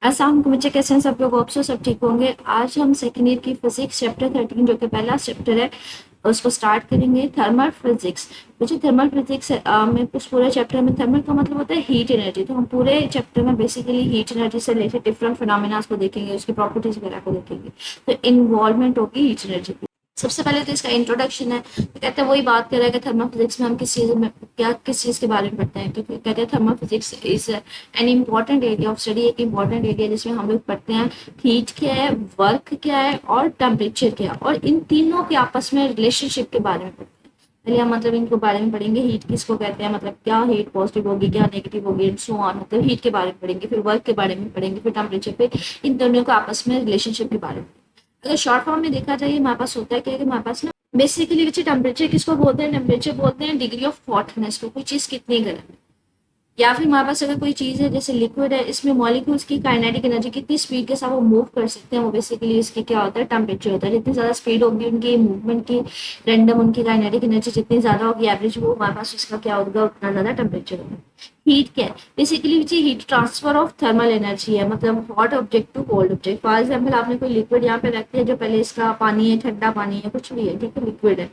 अस्सलाम वालेकुम बच्चे, कैसे हैं सब लोग? होप सो सब ठीक होंगे। आज हम सेकेंड ईयर की फिजिक्स चैप्टर 13 जो कि पहला चैप्टर है उसको स्टार्ट करेंगे। Thermal physics. बच्चे थर्मल फिजिक्स में उस पूरे चैप्टर में थर्मल का मतलब होता है हीट एनर्जी। तो हम पूरे चैप्टर में बेसिकली हीट एनर्जी से रिलेटेड डिफरेंट फिनोमेना को देखेंगे, उसकी प्रॉपर्टीज वगैरह को देखेंगे। तो इन्वॉल्वमेंट होगी हीट एनर्जी की। सबसे पहले तो इसका इंट्रोडक्शन है। तो कहते हैं वही बात कर रहा है कि थर्मल फिजिक्स में हम किस चीज़ के बारे में पढ़ते हैं। तो कहते हैं thermal physics is an important area of study, एक इम्पॉर्टेंट एरिया जिसमें हम लोग पढ़ते हैं हीट क्या है, वर्क क्या है और टेम्परेचर क्या है, और इन तीनों के आपस में रिलेशनशिप के बारे में पढ़ते हैं। पहले हम मतलब इनको बारे में पढ़ेंगे, हीट किसको कहते हैं, मतलब क्या हीट पॉजिटिव होगी क्या नेगेटिव होगी एंड सो ऑन, मतलब हीट के बारे में पढ़ेंगे, फिर वर्क के बारे में पढ़ेंगे, फिर टेम्परेचर पे इन दोनों को आपस में रिलेशनशिप के बारे में। अगर शॉर्ट फॉर्म में देखा जाए हमारे पास होता है क्या कि हमारे पास ना बेसिकली बच्चे टेम्परेचर किसको बोलते हैं, टेम्परेचर बोलते हैं डिग्री ऑफ हॉटनेस को, कोई चीज़ कितनी गर्म है। या फिर हमारे पास अगर कोई चीज़ है जैसे लिक्विड है, इसमें मॉलिक्यूल्स की काइनेटिक एनर्जी कितनी स्पीड के साथ वो मूव कर सकते हैं, वो बेसिकली इसके क्या होता है, टेम्परेचर होता है। जितनी ज़्यादा स्पीड होगी उनकी मूवमेंट की, रैंडम उनकी काइनेटिक एनर्जी जितनी ज़्यादा होगी एवरेज, वो हमारे पास उसका क्या होगा, उतना ज़्यादा टेम्परेचर होगा। हीट क्या है, basically heat transfer of thermal energy है, मतलब hot object to cold object. For example आपने कोई लिक्विड यहाँ पे रख दिया, जो पहले इसका पानी है, ठंडा पानी है, कुछ भी है, ठीक है, लिक्विड है।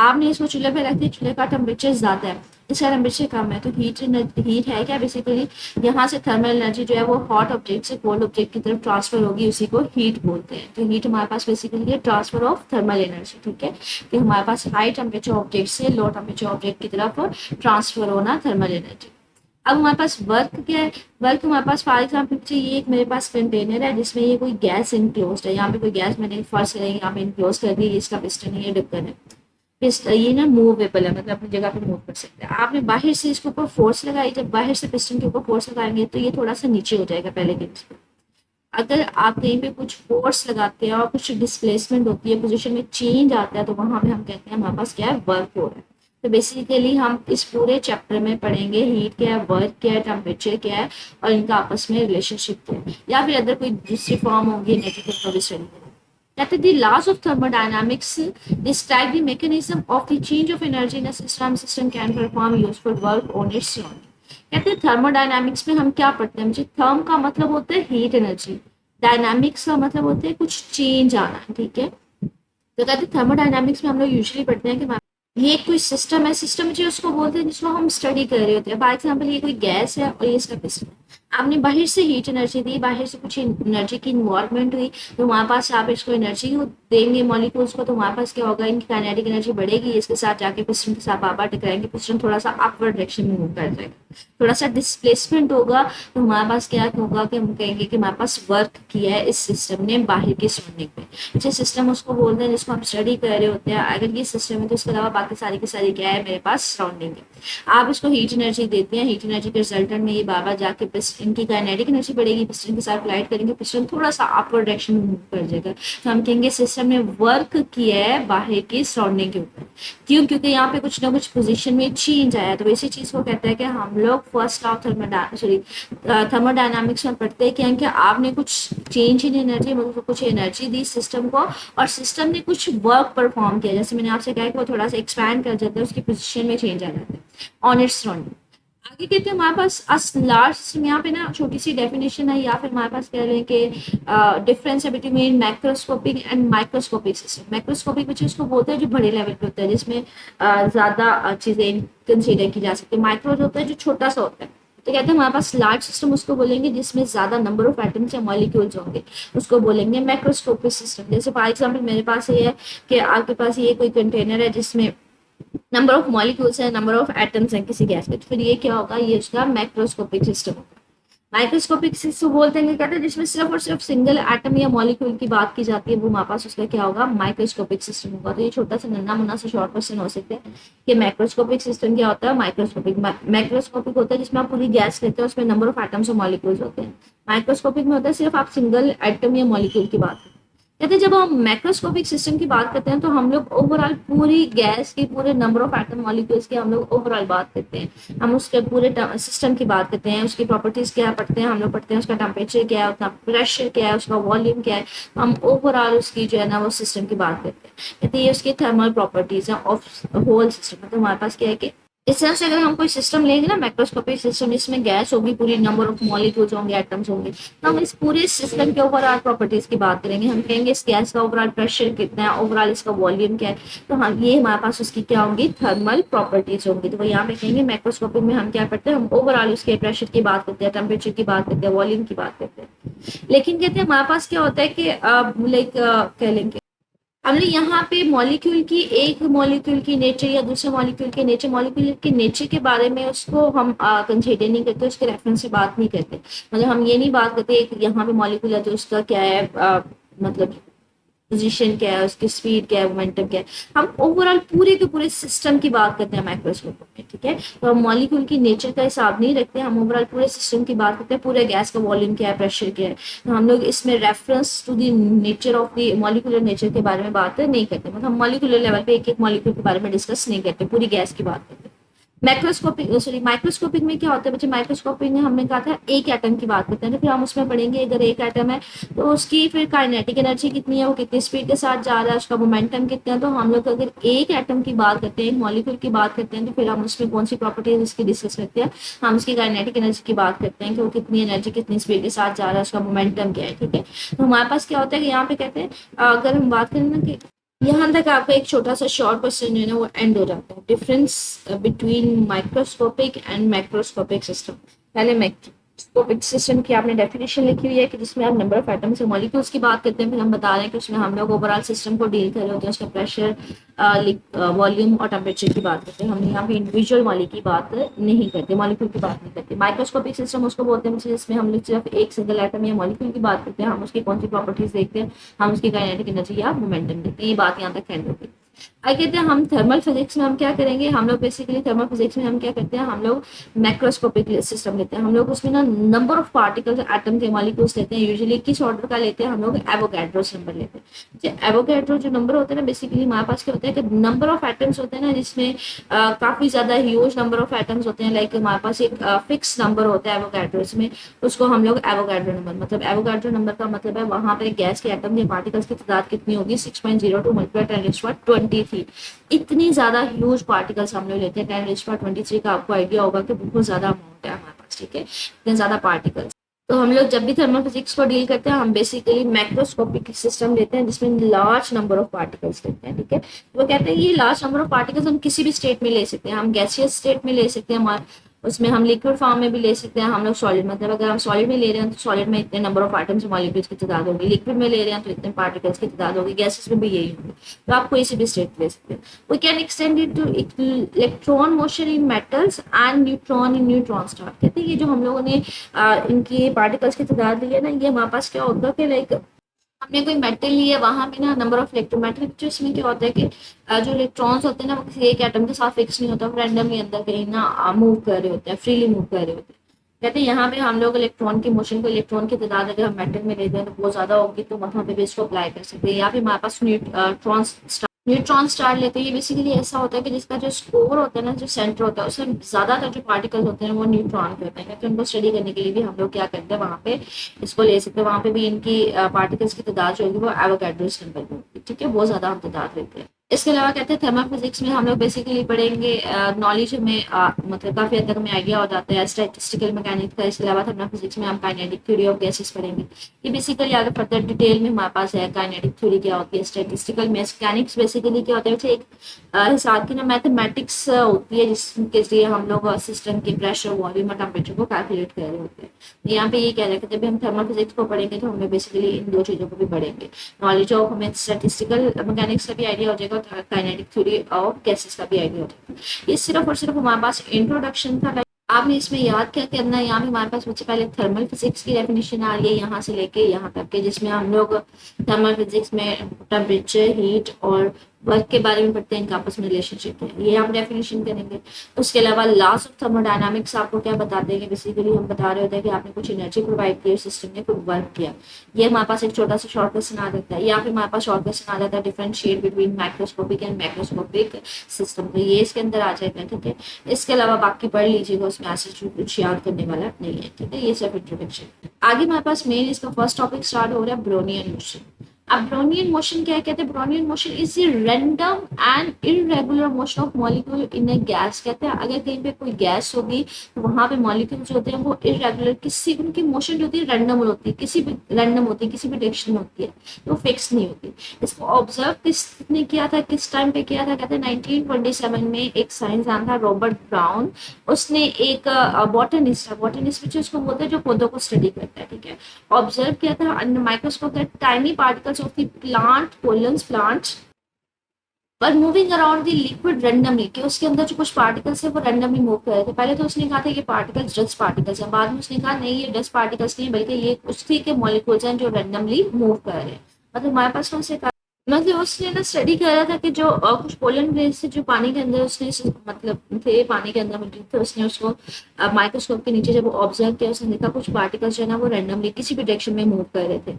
आपने इसको चूल्हे पे रख दिया, चूल्हे का टेम्परेचर ज्यादा है, इसका टेम्परेचर कम है, तो हीट है क्या, बेसिकली यहाँ से थर्मल एनर्जी जो है वो हॉट ऑब्जेक्ट से कोल्ड ऑब्जेक्ट की तरफ ट्रांसफर होगी, उसी को हीट बोलते हैं। तो हीट हमारे पास बेसिकली है ट्रांसफर ऑफ थर्मल एनर्जी, ठीक है, कि हमारे पास हाई टेम्परेचर ऑब्जेक्ट से लो टेम्परेचर ऑब्जेक्ट की तरफ ट्रांसफर होना थर्मल एनर्जी। अब हमारे पास वर्क क्या है, वर्क हमारे पास फॉर एग्जाम्पल ये एक मेरे पास कंटेनर है जिसमें ये कोई गैस इनक्लोज है, यहाँ पे कोई गैस मैंने फर्स्ट यहाँ पे इनक्लोज कर दी, इसका पिस्टन है, ये ढक्कन है। ये ना मूवेबल है, मतलब अपनी जगह पे मूव कर सकते हैं। आपने बाहर से इसके ऊपर फोर्स लगाई, जब बाहर से पिस्टन के ऊपर फोर्स लगाएंगे तो ये थोड़ा सा नीचे हो जाएगा पहले के पे। अगर आप कहीं पे कुछ फोर्स लगाते हैं और कुछ डिस्प्लेसमेंट होती है, पोजीशन में चेंज आता है, तो वहां पे हम कहते हैं हमारे पास क्या है, वर्क हो रहा है। तो बेसिकली हम इस पूरे चैप्टर में पढ़ेंगे हीट क्या है, वर्क क्या है, टेम्परेचर क्या है और इनका आपस में रिलेशनशिप क्या है, या फिर अदर कोई दूसरी फॉर्म होगी नेगेटिव को भी स्टडी करेंगे। That is the laws of thermodynamics describe the mechanism of the change of energy in a system. System can perform useful work on its own. कहते हैं थर्मोडायनामिक्स में हम क्या पढ़ते हैं, मुझे थर्म का मतलब होता है हीट एनर्जी, डायनामिक्स का मतलब होता है कुछ चेंज आना, ठीक है। तो कहते हैं थर्मोडायनामिक्स में हम लोग यूजुअली पढ़ते हैं कि ये कोई सिस्टम है, सिस्टम जो उसको बोलते हैं जिसको हम स्टडी कर रहे होते हैं। फॉर एग्जाम्पल ये कोई गैस है और ये इसका पिस्टन है, आपने बाहर से हीट एनर्जी दी, बाहर से कुछ एनर्जी की इन्वॉल्वमेंट हुई, तो हमारे पास आप इसको एनर्जी देंगे मॉलिक्यूल्स को, तो हमारे पास क्या होगा, इनकी काइनेटिक एनर्जी बढ़ेगी, इसके साथ जाके पिस्टन के साथ बार टकराएंगे, पिस्टन थोड़ा सा अपवर्ड डायरेक्शन में मूव कर जाएगा, थोड़ा सा डिस्प्लेसमेंट होगा, तो हमारे पास क्या होगा कि हम कहेंगे कि हमारे पास वर्क किया है इस सिस्टम ने बाहर की सराउंडिंग पे। अच्छा, सिस्टम उसको बोलते हैं जिसको हम स्टडी कर रहे होते हैं। अगर ये सिस्टम है तो इसके अलावा बाकी सारी की सारी क्या है, मेरे पास सराउंडिंग है। आप इसको हीट एनर्जी देते हैं, हीट एनर्जी के रिजल्टेंट में ये बार जाके पिस्टन की काइनेटिक एनर्जी बढ़ेगी, पिस्टन के साथ कोलाइड करेंगे, पिस्टन थोड़ा सा अपवर्ड डायरेक्शन में मूव कर जाएगा, तो हम कहेंगे सिस्टम ने वर्क किया है बाहर की सराउंडिंग के ऊपर। क्यों? क्योंकि यहाँ पे कुछ ना कुछ पोजीशन में चेंज आया, तो इसी चीज को कहते हैं कि हम लोग फर्स्ट ऑफ थर्मोडायनामिक्स में पढ़ते हैं कि आपने कुछ चेंज इन एनर्जी, मतलब कुछ एनर्जी दी सिस्टम को और सिस्टम ने कुछ वर्क परफॉर्म किया, जैसे मैंने आपसे कहा कि वो थोड़ा सा एक्सपैंड कर जाता है, उसकी पोजीशन में चेंज आ जाता है ऑन इट्स सराउंडिंग। आगे कहते हैं हमारे पास लार्ज सिस्टम, यहाँ पे ना छोटी सी डेफिनेशन है, या फिर हमारे पास कह लें कि डिफरेंस है between macroscopic and microscopic system. Macroscopic बच्चे उसको बोलते हैं जो बड़े लेवल पे होता है, जिसमें ज्यादा चीजें कंसीडर की जा सकती है। माइक्रो जो होता है जो छोटा सा होता है। तो कहते हैं हमारे पास लार्ज सिस्टम उसको बोलेंगे जिसमें ज्यादा नंबर ऑफ एटम्स या मॉलिक्यूल्स होंगे, उसको बोलेंगे मैक्रोस्कोपिक सिस्टम। जैसे फॉर एग्जाम्पल मेरे पास ये है कि आपके पास ये कोई कंटेनर है जिसमें नंबर ऑफ मॉलिक्यूल्स है, नंबर ऑफ एटम्स हैं किसी गैस के, तो फिर ये क्या होगा, ये उसका मैक्रोस्कोपिक सिस्टम होगा। माइक्रोस्कोपिक सिस्टम बोलते हैं, कहते हैं जिसमें सिर्फ और सिर्फ सिंगल एटम या मॉलिक्यूल की बात की जाती है, वो हमारे पास उसका क्या होगा, माइक्रोस्कोपिक सिस्टम होगा। तो ये छोटा सा नन्ना मुन्ना सा शॉर्ट क्वेश्चन हो सकता है कि मैक्रोस्कोपिक सिस्टम क्या होता है। मैक्रोस्कोपिक होता है जिसमें आप पूरी गैस लेते हैं, उसमें नंबर ऑफ एटम्स और मॉलिक्यूल्स होते हैं। माइक्रोस्कोपिक में होता है सिर्फ आप सिंगल एटम या मॉलिक्यूल की बात करते हैं। कहते हैं जब हम मैक्रोस्कोपिक सिस्टम की बात करते हैं तो हम लोग ओवरऑल पूरी गैस की पूरे नंबर ऑफ एटम मॉलिक्यूल्स की हम लोग ओवरऑल बात करते हैं। हम उसके पूरे सिस्टम की बात करते हैं, उसकी प्रॉपर्टीज क्या पढ़ते हैं, हम लोग पढ़ते हैं उसका टेम्परेचर क्या है, उसका प्रेशर क्या है, उसका वॉल्यूम क्या है। हम ओवरऑल उसकी जो है ना वो सिस्टम की बात करते हैं। कहते हैं ये उसकी थर्मल प्रॉपर्टीज है ऑफ होल सिस्टम। मतलब हमारे पास क्या है कि इस तरह से अगर हम कोई सिस्टम लेंगे ना, मैक्रोस्कोपिक सिस्टम, जिसमें गैस होगी, पूरी नंबर ऑफ मॉलिक्यूल्स होंगे, एटम्स होंगे, तो हम इस पूरे सिस्टम के ओवरऑल प्रॉपर्टीज की बात करेंगे। हम कहेंगे इस गैस का ओवरऑल प्रेशर कितना है, ओवरऑल इसका वॉल्यूम क्या है, तो हम ये हमारे पास उसकी क्या होंगी, थर्मल प्रॉपर्टीज होंगी। तो वो यहाँ पे कहेंगे मैक्रोस्कोपिक में हम क्या करते हैं, हम ओवरऑल उसके प्रेशर की बात करते हैं, टेम्परेचर की बात करते हैं, वॉल्यूम की बात करते हैं। लेकिन कहते हैं हमारे पास क्या होता है कि लाइक कह लेंगे हमने यहाँ पे मॉलिक्यूल की, एक मॉलिक्यूल की नेचर या दूसरे मॉलिक्यूल के नेचर, मॉलिक्यूल के नेचर के बारे में उसको हम कंसिडर नहीं करते, उसके रेफरेंस से बात नहीं करते। मतलब हम ये नहीं बात करते एक यहाँ पे मॉलिक्यूल है तो उसका क्या है, मतलब पोजीशन क्या है, उसकी स्पीड क्या है, मोमेंटम क्या है। हम ओवरऑल पूरे के पूरे सिस्टम की बात करते हैं माइक्रोस्कोप में, ठीक है। तो हम मॉलिक्यूल की नेचर का हिसाब नहीं रखते, हम ओवरऑल पूरे सिस्टम की बात करते हैं, पूरे गैस का वॉल्यूम क्या है, प्रेशर क्या है। तो हम लोग इसमें reference to the nature of the molecular nature के बारे में बात नहीं करते। मतलब हम मॉलिक्यूलर लेवल पे एक एक मॉलिक्यूल के बारे में डिस्कस नहीं करते, पूरी गैस की बात करते हैं। मैक्रोस्कोपिक, सॉरी, माइक्रोस्कोपिक में क्या होता है बच्चे, माइक्रोस्कोपिक में हमने कहा था एक एटम की बात करते हैं, तो फिर हम उसमें पढ़ेंगे अगर एक एटम है तो उसकी फिर काइनेटिक एनर्जी कितनी है, वो कितनी स्पीड के साथ जा रहा है, उसका मोमेंटम कितना है। तो हम लोग अगर एक एटम की बात करते हैं, एक मॉलिक्यूल की बात करते हैं, तो फिर हम उसमें कौन सी प्रॉपर्टीज उसकी डिस्कस करते हैं, हम उसकी काइनेटिक एनर्जी की बात करते हैं कि वो कितनी एनर्जी कितनी स्पीड के साथ जा रहा है, उसका मोमेंटम क्या है, ठीक है। तो हमारे पास क्या होता है कि यहाँ पे कहते हैं अगर हम बात करें ना कि यहाँ तक आपका एक छोटा सा शॉर्ट क्वेश्चन जो है ना वो एंड हो जाता है। Difference between microscopic and macroscopic system. पहले माइक्रोस्कोपिक सिस्टम की आपने डेफिनेशन लिखी हुई है कि जिसमें आप नंबर ऑफ एटम्स और मॉलिक्यूल्स की बात करते हैं, फिर हम बता रहे हैं कि उसमें हम लोग ओवरऑल सिस्टम को डील कर रहे होते हैं, उसका प्रेशर, वॉल्यूम और टेम्परेचर की बात करते हैं। हम यहाँ पे इंडिविजुअल मॉलिक्यूल की बात नहीं करते, मॉलिक्यूल की बात नहीं करते। माइक्रोस्कोपिक सिस्टम उसको बोलते हैं जिसमें हम लोग सिर्फ एक सिंगल एटम या मॉलिक्यूल की बात करते हैं, हम उसकी कौन सी प्रॉपर्टीज देखते हैं, हम उसकी काइनेटिक एनर्जी या मोमेंटम देखते हैं। ये बात यहाँ तक एंड होगी। आगे कहते हैं हम थर्मल फिजिक्स में हम क्या करेंगे, हम लोग बेसिकली थर्मल फिजिक्स में हम क्या करते हैं, हम लोग मैक्रोस्कोपिक सिस्टम लेते हैं। हम लोग उसमें ना नंबर ऑफ पार्टिकल्स, एटम के मॉलिक्यूल्स लेते हैं, यूजुअली किस ऑर्डर का लेते हैं, हम लोग एवोगैड्रोस नंबर लेते हैं। जो एवोगैड्रो जो नंबर होते हैं ना, बेसिकली हमारे पास क्या होता है कि नंबर ऑफ एटम्स होते हैं ना, जिसमें काफी ज्यादा ह्यूज नंबर ऑफ एटम्स होते हैं। लाइक हमारे पास एक फिक्स नंबर होता है एवोगैड्रोस में, उसको हम लोग एवोगैड्रो नंबर, मतलब एवोगैड्रो नंबर का मतलब है वहां पे गैस के एटम के पार्टिकल्स की तादाद कितनी होगी, 6.02 मल्टीप्लाई 10⁻23। इतनी ज्यादा ह्यूज पार्टिकल्स हम लोग लेते हैं। 10⁻23 का आपको आइडिया होगा कि बहुत ज्यादा अमाउंट है हमारे पास, ठीक है, इतने ज्यादा पार्टिकल्स। तो हम लोग जब भी थर्मल फिजिक्स को डील करते हैं, हम बेसिकली मैक्रोस्कोपिक सिस्टम लेते हैं जिसमें लार्ज नंबर ऑफ पार्टिकल्स लेते हैं, ठीक है। वो कहते हैं ये लार्ज नंबर ऑफ पार्टिकल्स हम किसी भी स्टेट में ले सकते हैं, हम गैसियस स्टेट में ले सकते हैं, उसमें हम लिक्विड फॉर्म में भी ले सकते हैं, हम लोग सॉलिड, मतलब अगर हम सॉलिड में ले रहे हैं तो सॉलिड में इतने नंबर ऑफ आइटम्स मॉलिक्यूल्स की तादाद होगी, लिक्विड में ले रहे हैं तो इतने पार्टिकल्स की तादाद होगी, गैसेस में भी यही होगी। तो आप कोई सी भी स्टेट ले सकते हैं। We can extend it to electron motion in metals and neutron in neutron star. कहते हैं ये जो हम लोगों ने इनकी पार्टिकल्स की तादाद ली है ना, ये हमारे पास क्या होगा कि लाइक हमने कोई मेटल लिया, वहां पे ना नंबर ऑफ इलेक्ट्रोमेटल, इसमें क्या होता है कि जो इलेक्ट्रॉन्स होते हैं ना वो किसी एक एटम के साथ फिक्स नहीं होता, रैंडमली अंदर कहीं ना मूव कर रहे होते हैं, फ्रीली मूव कर रहे होते हैं। कहते हैं यहाँ पे हम लोग इलेक्ट्रॉन की मोशन को, इलेक्ट्रॉन की तादाद अगर हम मेटल में लेते हैं तो बहुत ज्यादा होगी, तो वहां पे भी इसको अप्लाई कर सकते हैं। यहाँ पे हमारे पास न्यूट्रॉन स्टार लेते हैं। ये बेसिकली ऐसा होता है कि जिसका जो स्कोर होता है ना, जो सेंटर होता है, उसमें ज्यादातर जो पार्टिकल्स होते हैं वो न्यूट्रॉन के होते हैं। तो उनको स्टडी करने के लिए भी हम लोग क्या करते हैं, वहां पे इसको ले सकते हैं। वहां पे भी इनकी पार्टिकल्स की तादाद जो होगी वो एवोगैड्रोस नंबर की होगी, ठीक है, बहुत ज्यादा हम तादाद लेते हैं। इसके अलावा कहते हैं थर्मल फिजिक्स में हम लोग बेसिकली पढ़ेंगे नॉलेज में मतलब काफी हद तक हमें आइडिया हो जाता है स्टैटिस्टिकल मैकेनिक्स का। इसके अलावा थर्मल फिजिक्स में हम काइनेटिक थ्योरी ऑफ गैसेस पढ़ेंगे। ये बेसिकली आगे फर्दर डिटेल में हमारे पास है, काइनेटिक थ्योरी क्या होती है, स्टैटिस्टिकल मैकेनिक्स बेसिकली क्या होता है, एक हिसाब की ना मैथमेटिक्स होती है जिसके लिए हम लोग सिस्टम के प्रेशर, वॉल्यूम और टेम्परेचर को कैलकुलेट कर रहे होते हैं। तो यहाँ पे ये कह रहे हैं कि जब हम थर्मल फिजिक्स को पढ़ेंगे तो हमें बेसिकली इन दो चीजों को भी पढ़ेंगे। नॉलेज ऑफ हमें स्टैटिस्टिकल मैकेनिक्स का भी आइडिया हो जाएगा, काइनेटिक थ्योरी ऑफ गैसेस का भी आइडिया हो जाएगा। ये सिर्फ और सिर्फ हमारे पास इंट्रोडक्शन था। आपने इसमें याद क्या करना है, यहाँ पे हमारे पास सबसे पहले थर्मल फिजिक्स की डेफिनेशन आ रही है यहाँ से लेके यहाँ तक के, जिसमें हम लोग थर्मल फिजिक्स में टेम्परेचर, हीट और वर्क के बारे में पढ़ते हैं, इनका आपस में रिलेशनशिप है, ये हम डेफिनेशन करेंगे। उसके अलावा लॉस ऑफ थर्मोडायनामिक्स आपको क्या बताते हैं कि बेसिकली हम बता रहे होते हैं कि आपने कुछ एनर्जी प्रोवाइड की, सिस्टम ने कुछ वर्क किया। ये हमारे पास एक छोटा सा शॉर्ट क्वेश्चन आ जाता है, या फिर हमारे पास शॉर्ट क्वेश्चन आ जाता है differentiate between microscopic and macroscopic system, तो ये इसके अंदर आ जाएगा, ठीक है। इसके अलावा बाकी पढ़ लीजिएगा, उसमें ऐसे कुछ याद करने वाला नहीं है, ठीक है। ये सिर्फ इंट्रोडक्शन। आगे हमारे पास मेन इसका फर्स्ट टॉपिक स्टार्ट हो रहा है ब्रोनियन मोशन। अब ब्रोनियन मोशन क्या कहते हैं? Brownian motion is the random and irregular motion of molecule in a gas. कहते हैं अगर कहीं पे कोई गैस होगी तो वहां पे मॉलिक्यूल्स होते हैं वो इररेगुलर, किसी उनकी मोशन जो होती है रैंडम होती है, किसी भी रैंडम होती है, किसी भी डायरेक्शन में होती है, तो फिक्स नहीं होती। इसको ऑब्जर्व किसने किया था, किस टाइम पे किया था? कहते हैं 1927 में एक साइंसदान था रॉबर्ट ब्राउन, उसने एक बॉटनिस्ट बॉटनिस्ट उसको बोलते हैं जो पौधों को स्टडी करता है, ठीक है, ऑब्जर्व किया था under microscope that tiny particles of the plant pollens plants पर moving around the liquid randomly, कि उसके अंदर जो कुछ पार्टिकल्स है वो रैंडमली मूव कर रहे थे। पहले तो उसने कहा था ये पार्टिकल्स डस्ट पार्टिकल्स हैं, बाद में उसने कहा नहीं ये डस्ट पार्टिकल्स नहीं बल्कि ये उसी के मॉलिक्यूल्स हैं जो रैंडमली मूव कर रहे हैं। मतलब हमारे पास कौन से, मतलब उसने ना स्टडी करा था कि जो कुछ पोलन ग्रेन्स थे जो पानी के अंदर उसने मतलब थे पानी के अंदर मौजूद थे, उसने उसको माइक्रोस्कोप के नीचे जब वो ऑब्जर्व किया उसने देखा कुछ पार्टिकल्स जो है ना वो रैंडमली किसी भी डायरेक्शन में मूव कर रहे थे।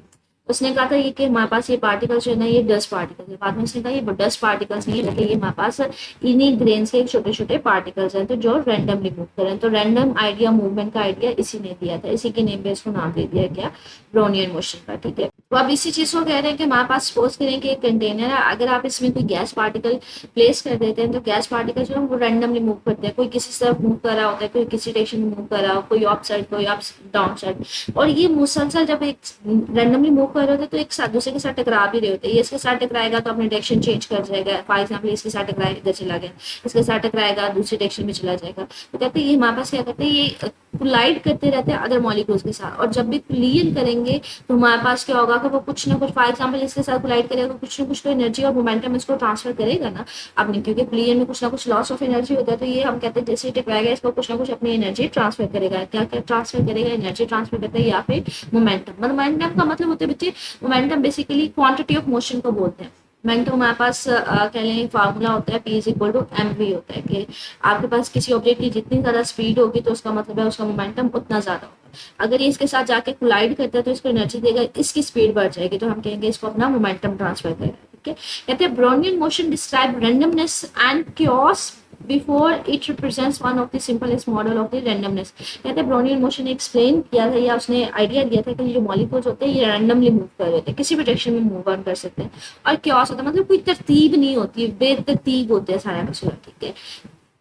उसने कहा था ये कि हमारे पास ये पार्टिकल्स जो है ना ये डस्ट पार्टिकल्स है। बाद में उसने कहा ये डस्ट पार्टिकल्स नहीं है बल्कि ये हमारे पास इन्हीं ग्रेन्स के छोटे छोटे पार्टिकल्स हैं तो जो रैंडमली मूव कर रहे हैं। तो रैंडम आइडिया मूवमेंट का आइडिया इसी ने दिया था, इसी के नेम पे इसको नाम दे दिया गया ब्रोनियन मोशन का, ठीक है। तो अब इसी चीज को कह रहे हैं कि हमारे पास सपोज करें कि एक कंटेनर है, अगर आप इसमें कोई गैस पार्टिकल प्लेस कर देते हैं तो गैस पार्टिकल जो है वो रैंडमली मूव करते हैं, कोई किसी तरफ मूव कर रहा होता है, कोई किसी डायरेक्शन में मूव कर रहा हो, कोई अप साइड कोई अप डाउन साइड, और ये मुसलसल जब एक रैंडमली मूव कर रहे होते हैं तो एक साथ दूसरे के साथ टकरा भी रहे होते हैं। ये इसके साथ टकराएगा तो अपने डायरेक्शन चेंज कर जाएगा, फॉर एग्जाम्पल इसके साथ टकराएगा इधर चला गया, इसके साथ टकराएगा दूसरी डायरेक्शन में चला जाएगा। तो कहते हैं ये हमारे पास क्या करते हैं ये कोलाइड करते रहते हैं अदर मॉलिक्यूल्स के साथ, और जब भी कोलिजन करेंगे तो हमारे पास क्या होगा कि वो कुछ ना कुछ, फॉर एग्जांपल इसके साथ कोलाइड करेगा तो कुछ ना कुछ तो एनर्जी और मोमेंटम इसको ट्रांसफर करेगा ना अपनी, क्योंकि कोलिजन में कुछ ना कुछ लॉस ऑफ एनर्जी होता है। तो ये हम कहते हैं जैसे टकराएगा इसको कुछ ना कुछ अपनी एनर्जी ट्रांसफर करेगा। क्या क्या ट्रांसफर करेगा? एनर्जी ट्रांसफर करता है या फिर मोमेंटम। मोमेंटम का मतलब होता है बच्चे, momentum basically quantity of motion को बोलते हैं। मोमेंटम हमारे पास कह लें फार्मूला होता है P is equal to mv होता है कि आपके पास किसी ऑब्जेक्ट की जितनी ज्यादा स्पीड होगी तो उसका मतलब है उसका मोमेंटम उतना ज्यादा होगा। अगर ये इसके साथ जाके कोलाइड करता है तो इसको एनर्जी देगा, इसकी स्पीड बढ़ जाएगी तो हम कहेंगे इसको अपना मोमेंटम ट्रांसफर करेगा, ठीक है। कहते हैं Brownian motion describe randomness and chaos before it represents one of the simplest model of the randomness। कहते हैं ब्रोनियन मोशन ने एक्सप्लेन किया था या उसने आइडिया दिया था कि ये जो मॉलिक्यूल्स होते हैं ये रैंडमली मूव कर रहे होते हैं, किसी भी डायरेक्शन में मूव ऑन कर सकते हैं, और क्योस होता है मतलब कोई तरतीब नहीं होती, बेतरतीब होते हैं सारा कुछ, ठीक है।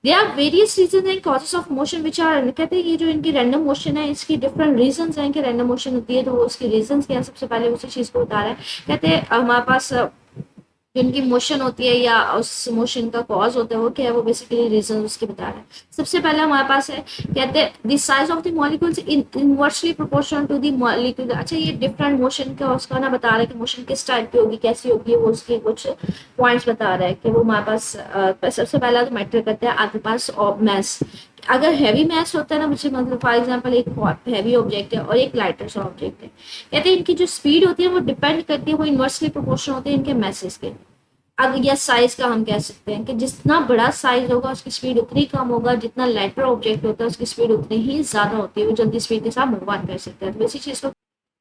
There are various reasons and causes of motion which are, कहते हैं ये जो इनकी रैंडम मोशन है इसकी डिफरेंट रीजंस हैं कि रैंडम मोशन होती है, तो वो उसके रीजंस क्या है सबसे पहले उसी चीज को बता रहा है। कहते हैं हमारे पास जो इनकी मोशन होती है या उस मोशन का कॉज होता है वो क्या है, वो बेसिकली रीजन उसके बता रहा है। सबसे पहले हमारे पास है, कहते हैं the size of the molecules inversely proportional to the molecule. अच्छा ये डिफरेंट मोशन का उसका ना बता रहा है कि मोशन किस टाइप की होगी, कैसी होगी, वो उसके कुछ पॉइंट्स बता रहा है कि वो हमारे पास सबसे पहला तो मैटर करता है आपके पास मैस। अगर हैवी मैस होता है ना मुझे, मतलब फॉर एग्जांपल एक हैवी ऑब्जेक्ट है और एक लाइटर सा ऑब्जेक्ट है, कहते हैं इनकी जो स्पीड होती है वो डिपेंड करती है, वो इनवर्सली प्रोपोर्शनल होते हैं इनके मैसेज के। अगर या साइज का हम कह सकते हैं कि जितना बड़ा साइज होगा उसकी स्पीड उतनी कम होगा, जितना लाइटर ऑब्जेक्ट होता है उसकी स्पीड उतनी ही ज्यादा होती है, वो जल्दी स्पीड के साथ मूव ऑन कर सकता है। तो इसी चीज को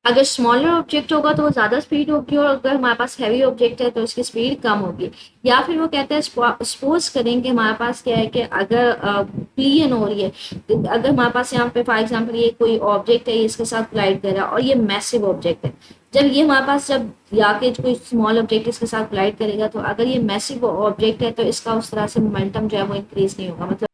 अगर स्मॉलर ऑब्जेक्ट होगा तो वो ज्यादा स्पीड होगी, और अगर हमारे पास हैवी ऑब्जेक्ट है तो उसकी स्पीड कम होगी। या फिर वो कहते हैं सपोज करें कि हमारे पास क्या है कि अगर प्लियन हो रही है, अगर हमारे पास यहाँ पे फॉर एग्जांपल ये कोई ऑब्जेक्ट है, ये इसके साथ कोलाइड कर रहा है और ये मैसिव ऑब्जेक्ट है, जब ये हमारे पास जब जाके कोई स्मॉल ऑब्जेक्ट इसके साथ कोलाइड करेगा तो अगर ये मैसिव ऑब्जेक्ट है तो इसका उस तरह से मोमेंटम जो है वो इंक्रीज नहीं होगा। मतलब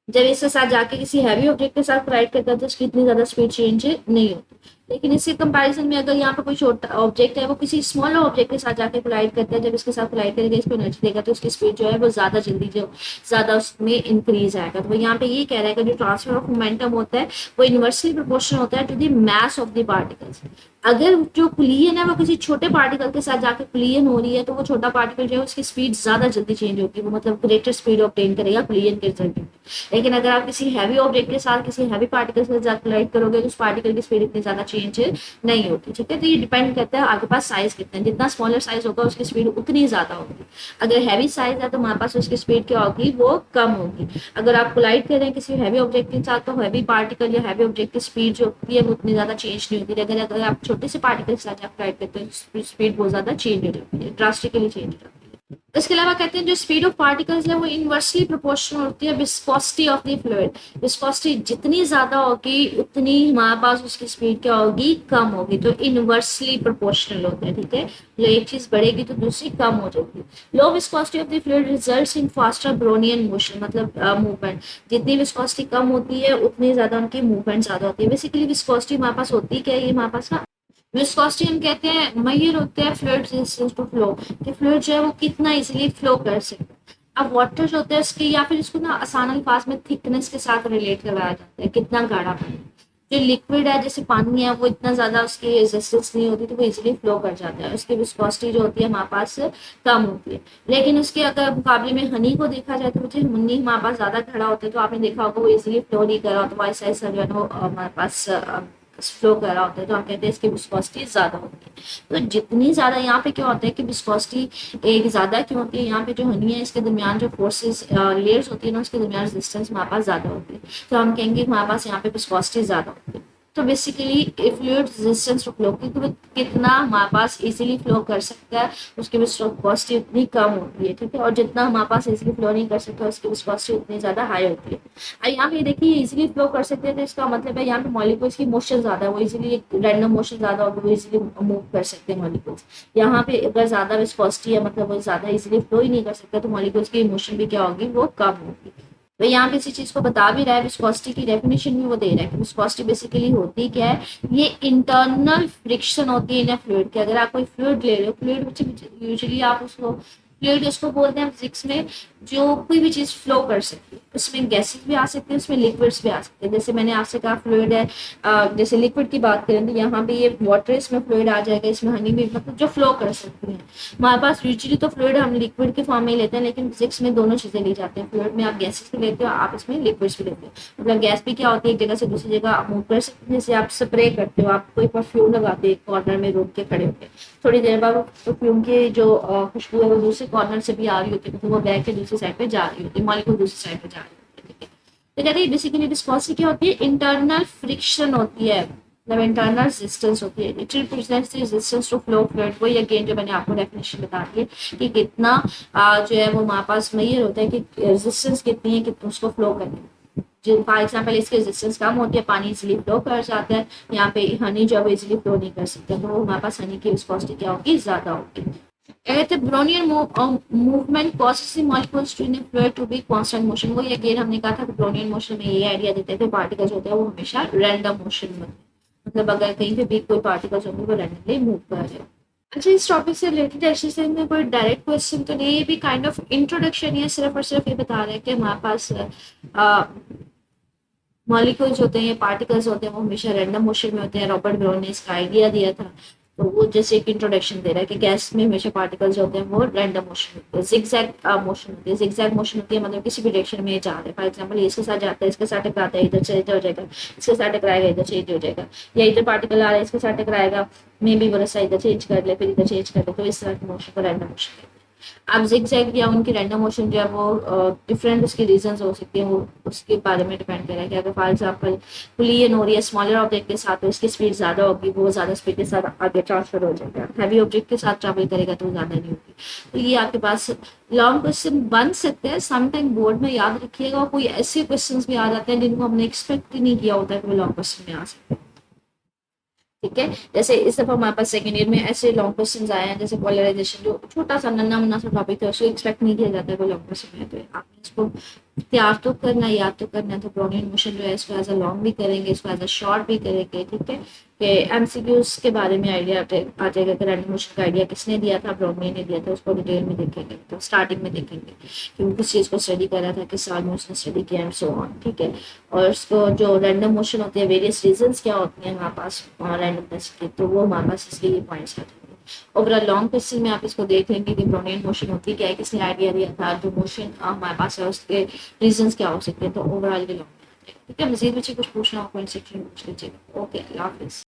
जब इसके साथ जाके किसी हैवी ऑब्जेक्ट के साथ कोलाइड करता है तो इसकी इतनी ज्यादा स्पीड चेंज नहीं होती। लेकिन इसके कंपैरिजन में अगर यहाँ पे कोई छोटा ऑब्जेक्ट है वो किसी स्मॉलर ऑब्जेक्ट के साथ जाके कोलाइड करता है, जब इसके साथ कोलाइड करेगा इसको एनर्जी देगा तो उसकी स्पीड जो है वो ज्यादा जल्दी जो ज्यादा उसमें इंक्रीज आएगा। तो यहाँ पे ये कह रहा है कि जो ट्रांसफर ऑफ मोमेंटम होता है वो इनवर्सली प्रोपोर्शनल होता है to the mass of the particles. अगर जो कुलियन है वो किसी छोटे पार्टिकल के साथ जाकर कुलियन हो रही है तो वो छोटा पार्टिकल जो है उसकी स्पीड ज्यादा जल्दी चेंज होगी, वो मतलब ग्रेटर स्पीड ऑब्टेन करेगा कुलियन के रिजल्ट में। लेकिन अगर आप किसी हैवी ऑब्जेक्ट के साथ किसी हैवी पार्टिकल के साथ कोलाइड करोगे तो उस पार्टिकल की स्पीड इतनी ज्यादा चेंज नहीं होती, ठीक है। तो ये डिपेंड करता है आपके पास साइज कितना है, जितना स्मॉलर साइज होगा उसकी स्पीड उतनी ज्यादा होगी। अगर हैवी साइज है तो हमारे पास उसकी स्पीड क्या होगी, वो कम होगी। अगर आप कोलाइड कर रहे हैं किसी हैवी ऑब्जेक्ट के साथ तो हैवी पार्टिकल या हैवी ऑब्जेक्ट की स्पीड जो होती है वो उतनी ज्यादा चेंज नहीं होती। अगर आप छोटे से पार्टिकल के साथ आप कोलाइड करते हैं स्पीड बहुत ज्यादा चेंज हो जाती है, ड्रास्टिकली चेंज हो जाती है। इसके अलावा कहते हैं जो स्पीड ऑफ पार्टिकल्स है वो इनवर्सली प्रोपोर्शनल होती है viscosity of the fluid. Viscosity जितनी ज्यादा होगी उतनी हमारे पास उसकी स्पीड क्या होगी, कम होगी। तो इनवर्सली प्रोपोर्शनल होता है, ठीक है। जो एक चीज बढ़ेगी तो दूसरी कम हो जाएगी। Low viscosity of the fluid results in faster Brownian motion, मतलब मूवमेंट। जितनी विस्कोसिटी कम होती है उतनी ज्यादा उनकी मूवमेंट ज्यादा होती है। बेसिकली विस्कोसिटी हमारे पास होती क्या है, ये हमारे पास ना विस्कोसिटी हम कहते हैं मैयर होते हैं फ्लूइड रेजिस्टेंस टू फ्लो, कि फ्लूइड जो है वो कितना इजीली फ्लो कर सकता है। अब वाटर जो होता है उसके, या फिर इसको ना आसान अल्फाज में थिकनेस के साथ रिलेट कराया जाता है, कितना गाढ़ा पानी। जो लिक्विड है जैसे पानी है वो इतना ज्यादा उसकी रेजिस्टेंस नहीं होती तो वो इजीली फ्लो कर जाता है, उसकी विस्कोसिटी जो होती है हमारे पास कम होती है। लेकिन उसके अगर मुकाबले में हनी को देखा जाए तो जो हनी हमारे पास ज्यादा खड़ा होता है तो आपने देखा होगा वो इजीली फ्लो नहीं कर रहा होता, वाइस ऐसा जो है ना हमारे पास फ्लो कर रहा होता है, तो हम कहते हैं इसकी विस्कोसिटी ज्यादा होती है। तो जितनी ज्यादा यहाँ पे क्या होता है कि विस्कोसिटी एक ज्यादा क्यों होती है, यहाँ पे जो हनी है इसके दरमियान जो फोर्सेस लेयर्स होती है ना उसके दरमियान रेजिस्टेंस हमारे पास ज्यादा होती है, तो हम कहेंगे हमारे पास यहाँ पे विस्कोसिटी ज्यादा होती है। तो basically fluid resistance to flow, क्योंकि वो कितना हमारे पास इजीली फ्लो कर सकता है उसकी विस्कोसिटी उतनी कम होती है, ठीक है। और जितना हमारे पास इजीली फ्लो नहीं कर सकता उसकी विस्कोसिटी उतनी ज्यादा हाई होती है। और यहाँ पे देखिए इजीली फ्लो कर सकते हैं तो इसका मतलब है यहाँ पे मॉलिक्यूल्स की मोशन ज्यादा है, वो इजीली रैंडम मोशन ज्यादा होगी, वो इजीली मूव कर सकते हैं मॉलिक्यूल्स। यहाँ पे अगर ज्यादा विस्कोसिटी है मतलब वो ज्यादा इजीली फ्लो ही नहीं कर सकता तो मॉलिक्यूल्स की मोशन भी क्या होगी, वो कम होगी। तो यहाँ पे इसी चीज को बता भी रहा है, विस्कोसिटी की डेफिनेशन भी वो दे रहा है कि विस्कोसिटी बेसिकली होती क्या है, ये इंटरनल फ्रिक्शन होती है इन फ्लूइड के। अगर आप कोई फ्लूइड ले रहे हो, फ्लूइड यूजुअली आप उसको फ्लूइड उसको बोलते हैं फिजिक्स में जो कोई भी चीज फ्लो कर सकती है, उसमें गैसेस भी आ सकते हैं, उसमें लिक्विड्स भी आ सकते हैं। जैसे मैंने आपसे कहा फ्लूइड है, जैसे लिक्विड की बात करें तो यहाँ पे ये वाटर इसमें फ्लूइड आ जाएगा, इसमें हनी भी, मतलब जो फ्लो कर सकती है। हमारे पास यूजुअली तो फ्लूइड हम लिक्विड के फॉर्म में ही लेते हैं, लेकिन फिजिक्स में दोनों चीजें ली जाती हैं। फ्लूइड में आप गैसेस भी लेते हो, आप इसमें लिक्विड्स भी लेते हो। मतलब गैस भी क्या होती है एक जगह से दूसरी जगह मूव कर सकती है। जैसे आप स्प्रे करते हो, आप कोई परफ्यूम लगाते हो एक कॉर्नर में रोक के खड़े होकर, थोड़ी देर बाद परफ्यूम की जो खुशबू है वो दूसरे कॉर्नर से भी आ रही होती है, तो वो बैग के दूसरी साइड पे जा रही होती है, मॉलिक्यूल दूसरी साइड पे जा रही होती है। तो कहते हैं बेसिकली विस्कोसिटी क्या होती है, इंटरनल फ्रिक्शन होती है, मतलब इंटरनल रेजिस्टेंस होती है। It represents the resistance to flow fluid. वही अगेन जो मैंने आपको डेफिनेशन बता दी है कि कितना जो है वो हमारे पास मेजर होता है कि रेजिस्टेंस कितनी है कि उसको फ्लो करने में। फॉर एग्जाम्पल इसकी रेजिस्टेंस कम होती है, पानी इजिली फ्लो कर जाता है। यहाँ पे हनी जो है वो इजिली फ्लो नहीं कर सकता, तो हमारे पास हनी की विस्कोसिटी क्या होगी, ज्यादा होगी। कहते हैं ब्रोनियर movement causes the molecules to in a fluid to be constant motion। वही अगेन हमने कहा था कि ब्रोनियर मोशन में ये आइडिया देते थे पार्टिकल्स होते हैं वो हमेशा रैंडम मोशन में, मतलब अगर कहीं पे भी कोई पार्टिकल्स होंगे वो रैंडमली मूव कर रहे हैं। अच्छा, इस टॉपिक से रिलेटेड एक्सरसाइज में कोई डायरेक्ट क्वेश्चन तो नहीं, ये भी काइंड ऑफ इंट्रोडक्शन है, सिर्फ और सिर्फ ये बता रहे हैं कि हमारे पास मॉलिक्यूल्स होते हैं या पार्टिकल्स होते हैं वो हमेशा रैंडम मोशन में होते हैं। रॉबर्ट ब्राउन ने इसका आइडिया दिया था, तो वो जैसे एक इंट्रोडक्शन दे रहा है कि गैस में हमेशा पार्टिकल्स होते हैं वो रैंडम मोशन होते हैं, जिगजैग मोशन होती है। जिगजैग मोशन होती है मतलब किसी भी डायरेक्शन में ये जा रहा है। फॉर एग्जांपल ये इसके साथ जाता है, इसके साथ टकराता है, इधर से इधर हो जाएगा, इसके साथ टकराएगा, इधर से इधर हो जाएगा, या इधर पार्टिकल आ रहा है इसके साथ टकराएगा, मे बी वो रास्ता इधर चेंज कर ले फिर इधर चेंज कर ले, तो इस तरह के मोशन को रैंडम मोशन कहते हैं। आप जिगजैग या उनकी रैंडम मोशन जो है वो डिफरेंट उसकी रीजंस हो सकती है, वो उसके बारे में डिपेंड करेगा कि अगर फॉर एग्जांपल पुलियन हो रही है स्मॉलर ऑब्जेक्ट के साथ तो इसकी स्पीड ज्यादा होगी, वो ज्यादा स्पीड के साथ आगे ट्रांसफर हो जाएगा। हैवी ऑब्जेक्ट के साथ ट्रैवल करेगा तो ज्यादा नहीं होगी। तो ये आपके पास लॉन्ग क्वेश्चन बन सकते हैं, समटाइम बोर्ड में याद रखिएगा। कोई ऐसे क्वेश्चन भी आ जाते हैं जिनको हमने एक्सपेक्ट ही नहीं किया होता है कि वो लॉन्ग क्वेश्चन में आ सकते हैं, ठीक है। जैसे इस दफा हमारे पास सेकेंड ईयर में ऐसे लॉन्ग क्वेश्चन आए हैं, जैसे पोलराइजेशन जो छोटा सा नन्ना मुन्ना सा टॉपिक है उसको एक्सपेक्ट नहीं किया जाता है कोई लॉन्ग क्वेश्चन में, तो आपने इसको तैयार तो करना है, याद तो करना है। तो ब्रोनियन मोशन जो है इसको एज अ लॉन्ग भी करेंगे, इसको एज अ शॉर्ट भी करेंगे, ठीक है। कि एमसीक्यूज के बारे में आइडिया आ जाएगा कि रैंडम मोशन का आइडिया किसने दिया था, ब्रोनियन ने दिया था, उसको डिटेल में देखेंगे। तो स्टार्टिंग में देखेंगे कि वो किस चीज़ को स्टडी कर रहा था, किस साल में उसने स्टडी किया एंड सो ऑन, ठीक है। और उसको जो रैंडम मोशन होती है वेरियस रीजंस क्या होती हैं हमारे पास रैंडमनेस की, तो वो हमारे पास इसके ये पॉइंट्स आते हैं। ओवरऑल लॉन्ग क्वेश्चन में आप इसको देख लेंगे कि ब्रोनियन मोशन होती क्या है, किसने आइडिया दिया था, जो मोशन हमारे पास है उसके रीजंस क्या हो सकते हैं। तो ओवरऑल ये लॉन्ग, ठीक है। मजीद बच्चे कुछ पूछना हो कमेंट सेक्शन में पूछ लीजिएगा। ओके, अल्लाह हाफिज़।